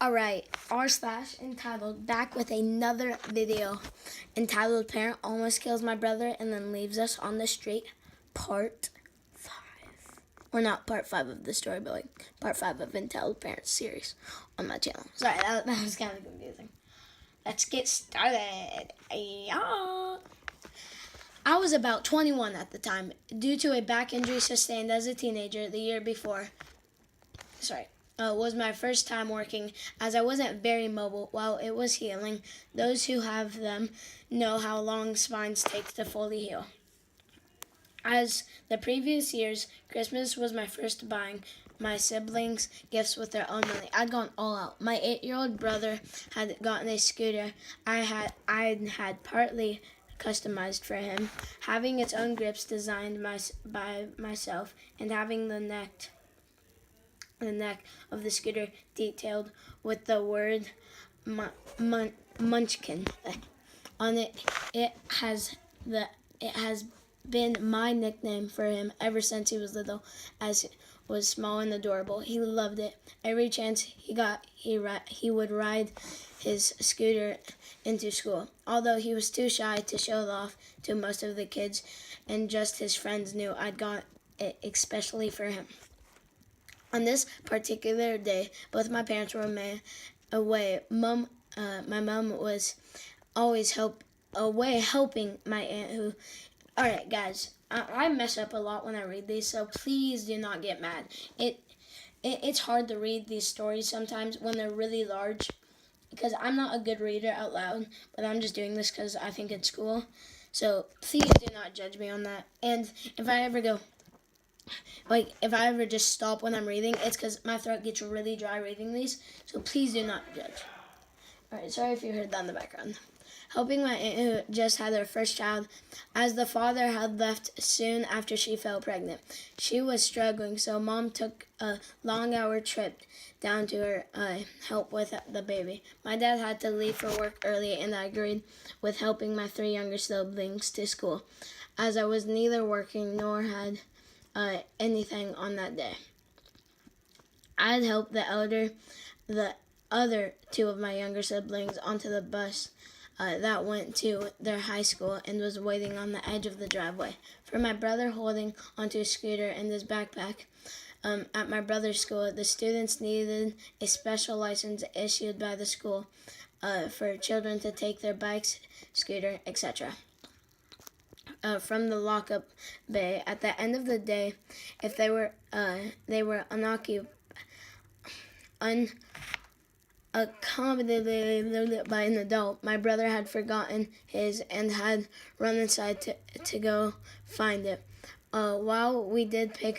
Alright, r slash entitled back with another video entitled Parent Almost Kills My Brother and Then Leaves Us on the Street, part 5. Or not part 5 of the story, but like part 5 of Entitled Parents series on my channel. Sorry, that was kind of confusing. Let's get started. Yeah. I was about 21 at the time due to a back injury sustained as a teenager the year before. Was my first time working, as I wasn't very mobile while it was healing. Those who have them know how long spines take to fully heal. As the previous years, Christmas was my first buying my siblings gifts with their own money. I'd gone all out. My 8-year-old brother had gotten a scooter I had partly customized for him, having its own grips designed by myself, and having the neck of the scooter detailed with the word Munchkin on it. It has been my nickname for him ever since he was little, as it was small and adorable. He loved it. Every chance he got, he would ride his scooter into school. Although he was too shy to show it off to most of the kids, and just his friends knew I'd got it especially for him. On this particular day, both my parents were away. My mom was always away helping my aunt who... Alright guys, I mess up a lot when I read these, so please do not get mad. It's hard to read these stories sometimes when they're really large, because I'm not a good reader out loud, but I'm just doing this because I think it's cool. So please do not judge me on that. And if I ever just stop when I'm reading, it's because my throat gets really dry reading these, so please do not judge. Alright, sorry if you heard that in the background. Helping my aunt who just had her first child, as the father had left soon after she fell pregnant. She was struggling, so Mom took a long-hour trip down to her help with the baby. My dad had to leave for work early, and I agreed with helping my 3 younger siblings to school, as I was neither working nor had anything on that day. I'd helped the other 2 of my younger siblings onto the bus that went to their high school and was waiting on the edge of the driveway. For my brother holding onto a scooter and his backpack, at my brother's school, the students needed a special license issued by the school for children to take their bikes, scooter, etc. From the lockup bay. At the end of the day, if they were accommodated by an adult, my brother had forgotten his and had run inside to go find it. While we did pick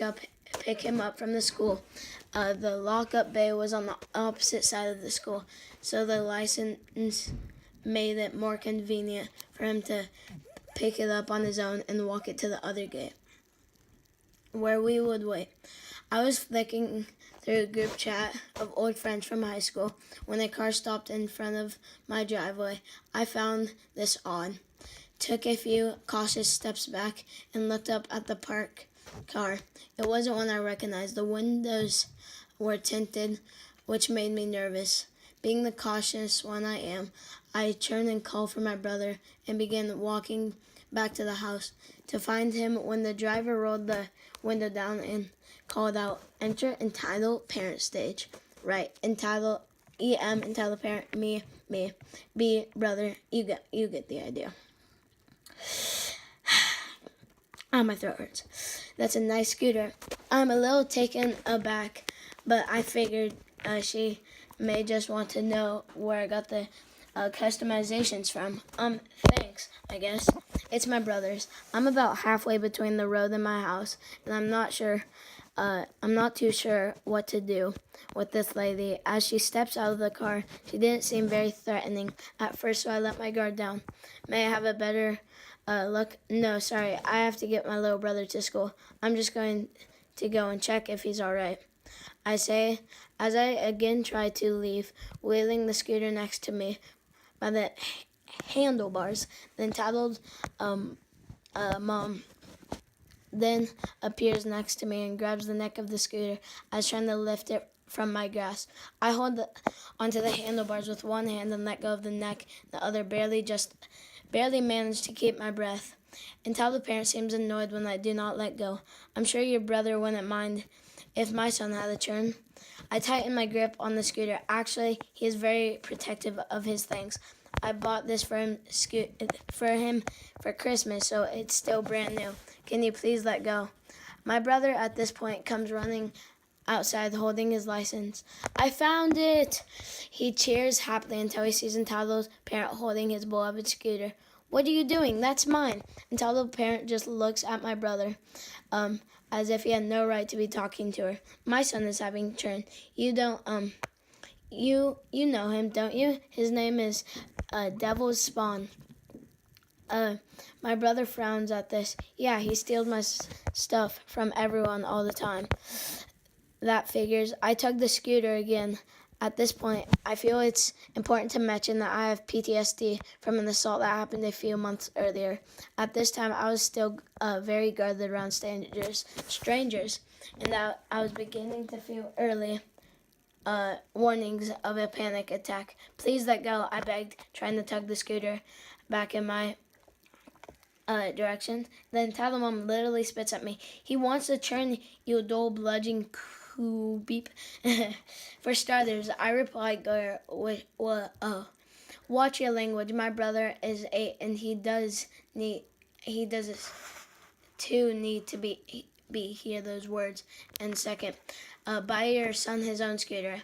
him up from the school, the lockup bay was on the opposite side of the school, so the license made it more convenient for him to pick it up on his own and walk it to the other gate, where we would wait. I was flicking through a group chat of old friends from high school when a car stopped in front of my driveway. I found this odd, took a few cautious steps back, and looked up at the parked car. It wasn't one I recognized. The windows were tinted, which made me nervous. Being the cautious one I am, I turned and called for my brother and began walking back to the house to find him when the driver rolled the window down and called out, "Enter entitled parent stage." Right, entitled EM, entitled parent, me, B, brother, you get the idea. Oh, my throat hurts. That's a nice scooter. I'm a little taken aback, but I figured she may just want to know where I got the customizations from. Thanks, I guess. It's my brother's. I'm about halfway between the road and my house, and I'm not too sure what to do with this lady. As she steps out of the car, she didn't seem very threatening at first, so I let my guard down. May I have a better look? No, sorry, I have to get my little brother to school. I'm just going to go and check if he's all right, I say, as I again try to leave, wheeling the scooter next to me by the handlebars. The entitled Mom then appears next to me and grabs the neck of the scooter. I was trying to lift it from my grasp. I hold onto the handlebars with one hand and let go of the neck. The other barely manage to keep my breath. Until the parent seems annoyed when I do not let go. I'm sure your brother wouldn't mind if my son had a turn. I tighten my grip on the scooter. Actually, he is very protective of his things. I bought this for him for Christmas, so it's still brand new. Can you please let go? My brother at this point comes running outside holding his license. I found it! He cheers happily until he sees Entalo's parent holding his beloved scooter. What are you doing? That's mine. Until the parent just looks at my brother, as if he had no right to be talking to her. My son is having a turn. You don't, you know him, don't you? His name is, Devil's Spawn. My brother frowns at this. Yeah, he steals my stuff from everyone all the time. That figures. I tug the scooter again. At this point, I feel it's important to mention that I have PTSD from an assault that happened a few months earlier. At this time, I was still very guarded around strangers, and I was beginning to feel early warnings of a panic attack. Please let go, I begged, trying to tug the scooter back in my direction. Then Talamum literally spits at me. He wants to turn you dull bludgeon beep. For starters, I replied, watch your language. My brother is 8 and he does need to be hear those words. And second, buy your son his own scooter.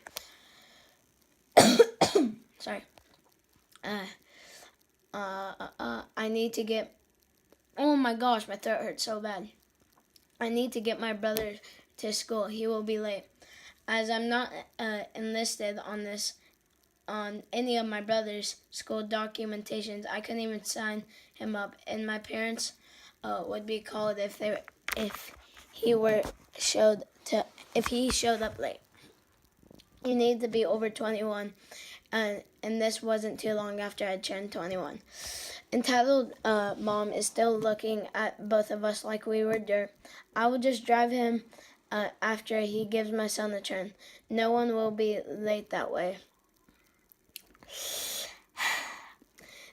Sorry. I need to get, oh my gosh, my throat hurts so bad. I need to get my brother to school. He will be late. As I'm not enlisted on any of my brother's school documentations, I couldn't even sign him up, and my parents would be called if he showed up late. You need to be over 21, and this wasn't too long after I turned 21. Entitled Mom is still looking at both of us like we were dirt. I will just drive him after he gives my son a turn. No one will be late that way.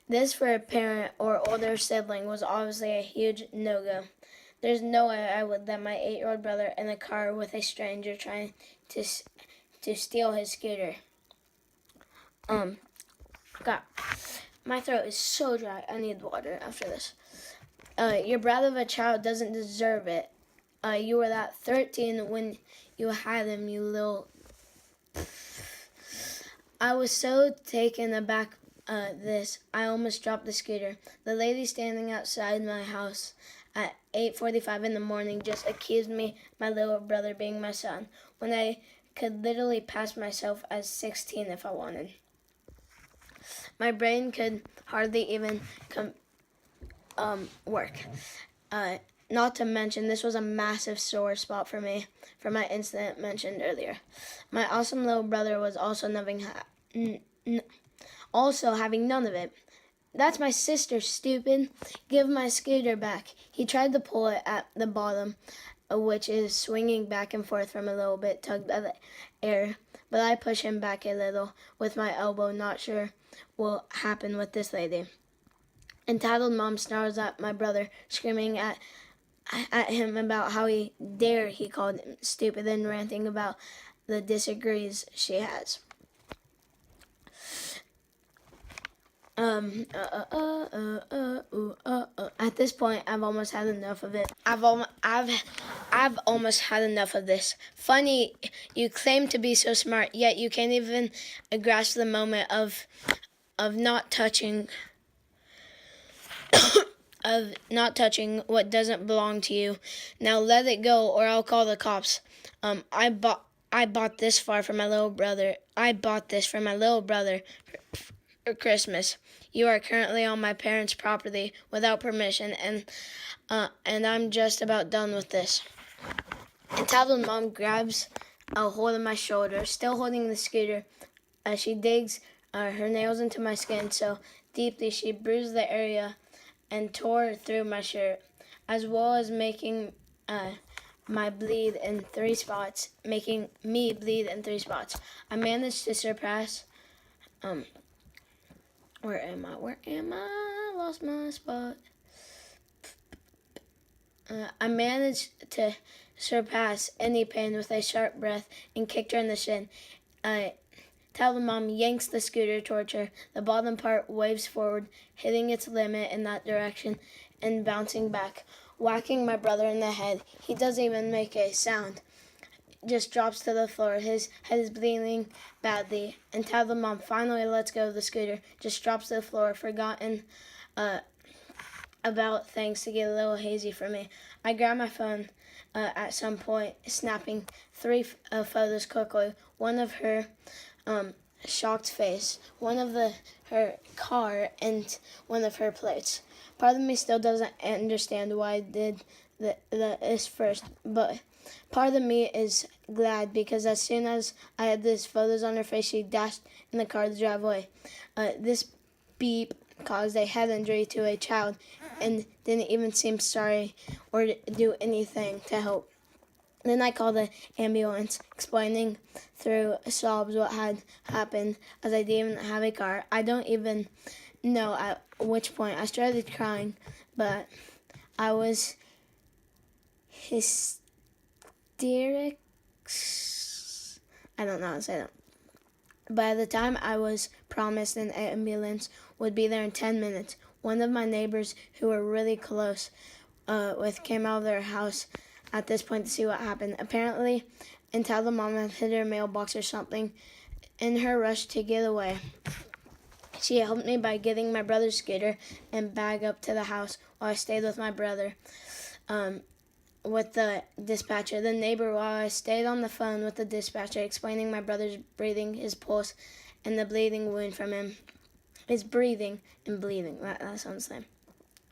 This for a parent or older sibling was obviously a huge no-go. There's no way I would let my 8-year-old brother in a car with a stranger trying to steal his scooter. God, my throat is so dry. I need water after this. Your brother of a child doesn't deserve it. You were that 13 when you had him, you little... I was so taken aback I almost dropped the scooter. The lady standing outside my house at 8:45 in the morning just accused me, my little brother, being my son, when I could literally pass myself as 16 if I wanted. My brain could hardly even work. Not to mention, this was a massive sore spot for me from my incident mentioned earlier. My awesome little brother was also having none of it. That's my sister, stupid. Give my scooter back. He tried to pull it at the bottom, which is swinging back and forth from a little bit tugged by the air, but I push him back a little with my elbow, not sure what will happen with this lady. Entitled Mom snarls at my brother, screaming at him about how he called him stupid, and ranting about the disagrees she has. At this point, I've almost had enough of it. I've almost had enough of this. Funny, you claim to be so smart, yet you can't even grasp the moment of not touching what doesn't belong to you. Now let it go, or I'll call the cops. I bought this for my little brother. For Christmas. You are currently on my parents' property without permission, and I'm just about done with this. Entitled Mom grabs a hold of my shoulder, still holding the scooter. She digs her nails into my skin so deeply she bruised the area and tore through my shirt, as well as making my bleed in 3 spots, making me bleed in 3 spots. I managed to surpass, where am I? Lost my spot. I managed to surpass any pain with a sharp breath and kicked her in the shin. Tell the mom yanks the scooter towards her. The bottom part waves forward, hitting its limit in that direction and bouncing back, whacking my brother in the head. He doesn't even make a sound. Just drops to the floor. His head is bleeding badly. And Tell the mom finally lets go of the scooter. Just drops to the floor, forgotten about things to get a little hazy for me. I grab my phone at some point, snapping 3 photos quickly. One of her shocked face, one of her car, and one of her plates. Part of me still doesn't understand why I did this first, but part of me is glad because as soon as I had these photos on her face, she dashed in the car to drive away. This beep caused a head injury to a child and didn't even seem sorry or do anything to help. Then I called the ambulance, explaining through sobs what had happened, as I didn't even have a car. I don't even know at which point I started crying, but I was hysterics. I don't know how to say that. By the time I was promised an ambulance would be there in 10 minutes, one of my neighbors who were really close with came out of their house at this point to see what happened. Apparently, until the mom had hit her mailbox or something, in her rush to get away, she helped me by getting my brother's scooter and bag up to the house while I stayed with my brother. With the dispatcher, the neighbor, while I stayed on the phone with the dispatcher, explaining my brother's breathing, his pulse, and the bleeding wound from him. His breathing and bleeding, that sounds the same.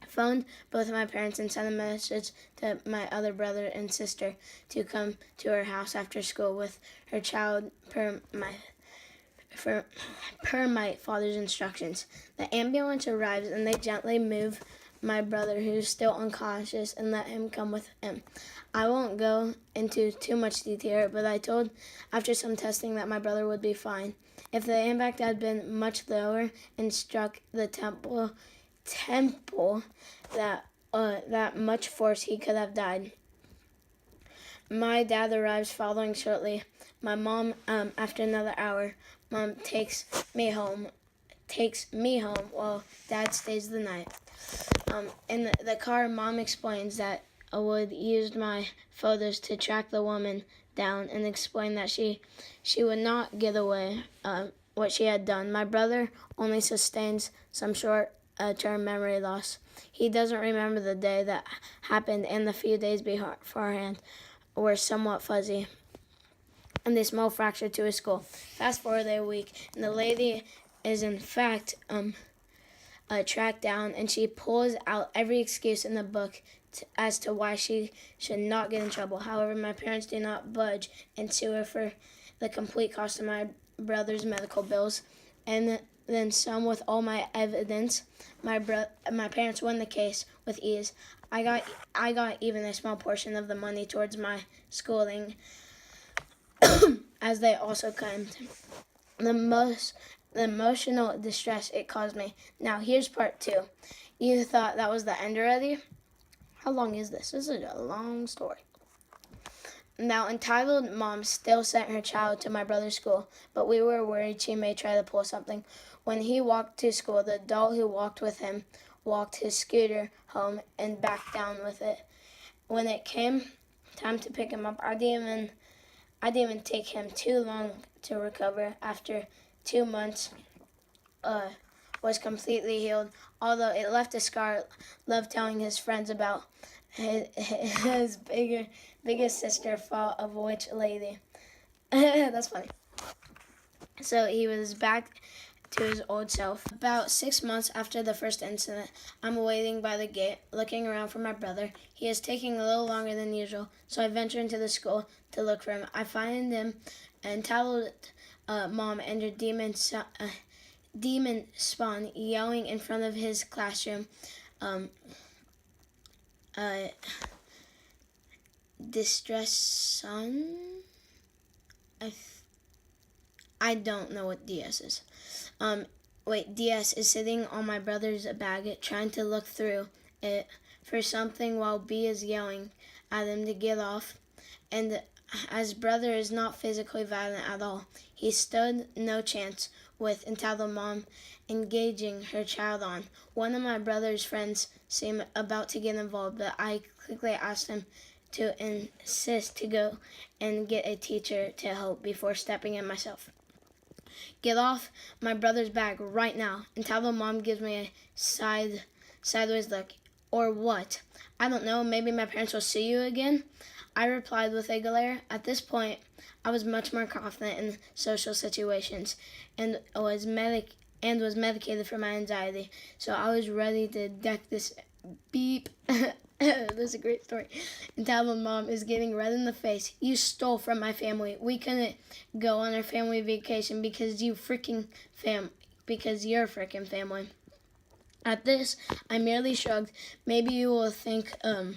I phoned both of my parents and sent a message to my other brother and sister to come to her house after school with her child per my father's instructions. The ambulance arrives and they gently move my brother, who's still unconscious, and let him come with him. I won't go into too much detail, but I told after some testing that my brother would be fine. If the impact had been much lower and struck the temple that much force, he could have died. My dad arrives following shortly. My mom, after another hour, Mom takes me home while Dad stays the night. In the car, Mom explains that Wood used my photos to track the woman down and explained that she would not get away what she had done. My brother only sustains some short-term memory loss. He doesn't remember the day that happened, and the few days beforehand were somewhat fuzzy. And a small fracture to his skull. Fast forward a week, and the lady is in fact tracked down, and she pulls out every excuse in the book as to why she should not get in trouble. However, my parents do not budge and sue her for the complete cost of my brother's medical bills, and then some with all my evidence. My parents won the case with ease. I got even a small portion of the money towards my schooling, as they also claimed. The emotional distress it caused me. Now here's part 2. You thought that was the end already? How long is this? This is a long story. Now, entitled mom still sent her child to my brother's school, but we were worried she may try to pull something. When he walked to school, the adult who walked with him walked his scooter home and back down with it. When it came time to pick him up, I didn't even take him too long to recover. After 2 months, was completely healed, although it left a scar. Loved telling his friends about his biggest sister fought of which lady. That's funny. So he was back to his old self. About 6 months after the first incident, I'm waiting by the gate, looking around for my brother. He is taking a little longer than usual, so I venture into the school to look for him. I find him entitled mom and her demon spawn yelling in front of his classroom. distress son. I don't know what DS is. DS is sitting on my brother's bag, trying to look through it for something while B is yelling at him to get off. And as brother is not physically violent at all, he stood no chance with entitled mom engaging her child on. One of my brother's friends seemed about to get involved, but I quickly asked him to insist to go and get a teacher to help before stepping in myself. Get off my brother's bag right now. Entitled mom gives me a sideways look. Or what? I don't know, maybe my parents will sue you again? I replied with a glare. At this point, I was much more confident in social situations and was medicated for my anxiety, so I was ready to deck this beep. This is a great story. Entitled mom is getting red in the face. You stole from my family. We couldn't go on our family vacation because you're freaking family. At this, I merely shrugged. Maybe you will think of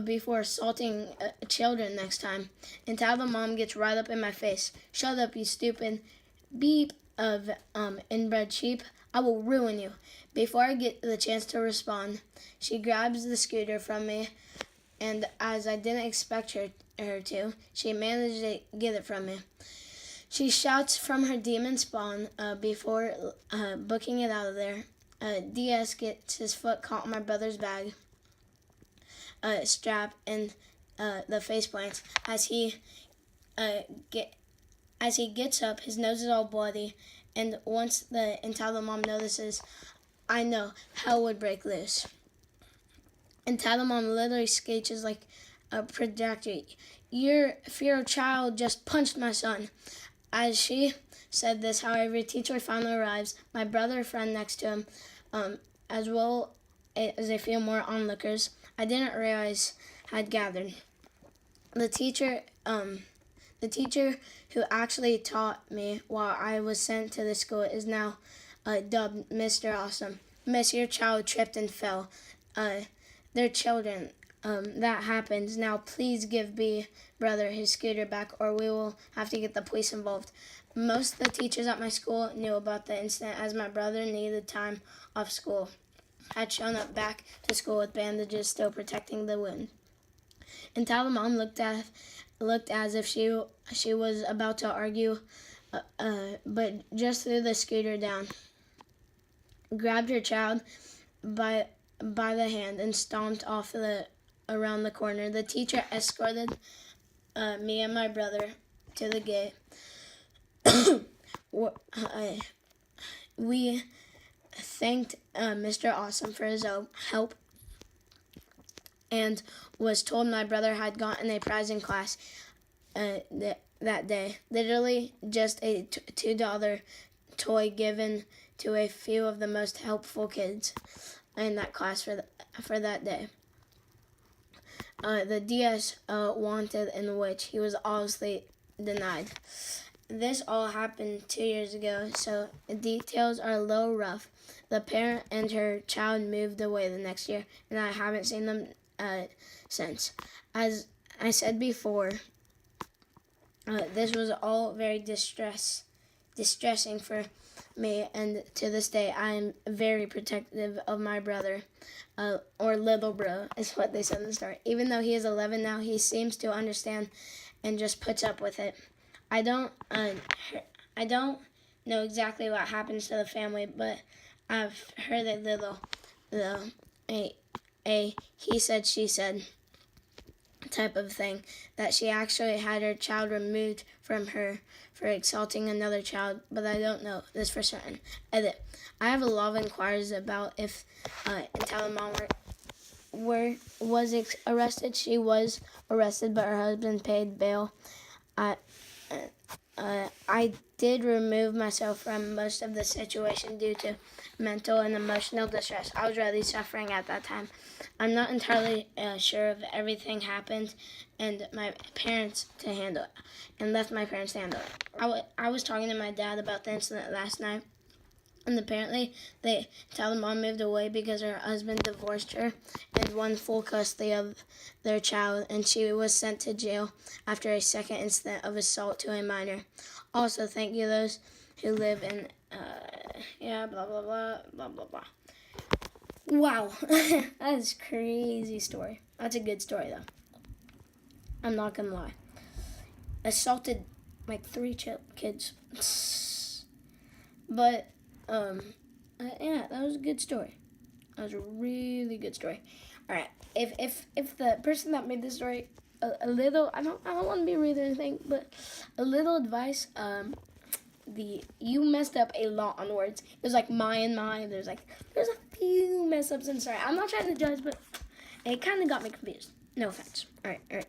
before assaulting children next time. Entitled mom gets right up in my face. Shut up, you stupid beep of inbred sheep. I will ruin you. Before I get the chance to respond, she grabs the scooter from me, and as I didn't expect her to, she managed to get it from me. She shouts from her demon spawn before booking it out of there. DS gets his foot caught in my brother's bag strap and the face plants. As he gets up, his nose is all bloody, and once the entitled mom notices, I know hell would break loose. Entitled mom literally screeches like a projector. Your feral child just punched my son. As she said this, however, teacher finally arrives. My brother friend next to him, as well as a few more onlookers I didn't realize had gathered. The teacher who actually taught me while I was sent to the school is now dubbed Mr. Awesome. Miss, your child tripped and fell. They're children. That happens. Now please give B brother his scooter back or we will have to get the police involved. Most of the teachers at my school knew about the incident as my brother needed time off school. Had shown up back to school with bandages still protecting the wound. Entitled mom looked as if she was about to argue, but just threw the scooter down, grabbed her child by the hand and stomped off around the corner. The teacher escorted me and my brother to the gate. We thanked Mr. Awesome for his help and was told my brother had gotten a prize in class that day. Literally just a $2 toy given to a few of the most helpful kids in that class for that day. The DS wanted, in which he was obviously denied. This all happened 2 years ago, so the details are a little rough. The parent and her child moved away the next year, and I haven't seen them since. As I said before, this was all very distressing for me, and to this day, I am very protective of my brother, or little bro, is what they said in the story. Even though he is 11 now, he seems to understand and just puts up with it. I don't know exactly what happens to the family, but I've heard a he said, she said type of thing, that she actually had her child removed from her for assaulting another child, but I don't know this for certain. Edit. I have a lot of inquiries about if entitled mom was arrested. She was arrested, but her husband paid bail. I did remove myself from most of the situation due to mental and emotional distress. I was really suffering at that time. I'm not entirely sure if everything happened and my parents to handle it, and left my parents to handle it. I was talking to my dad about the incident last night, And apparently, they tell the mom moved away because her husband divorced her and won full custody of their child, and she was sent to jail after a second incident of assault to a minor. Also, thank you those who live in, blah, blah, blah, blah, blah, blah. Wow, that is a crazy story. That's a good story, though. I'm not gonna lie. Assaulted like 3 kids. But, yeah, that was a good story. That was a really good story. All right, if the person that made this story a little, I don't want to be rude or anything, but a little advice. You messed up a lot on words. It was like my and my. There's a few mess ups. And sorry, I'm not trying to judge, but it kind of got me confused. No offense. All right.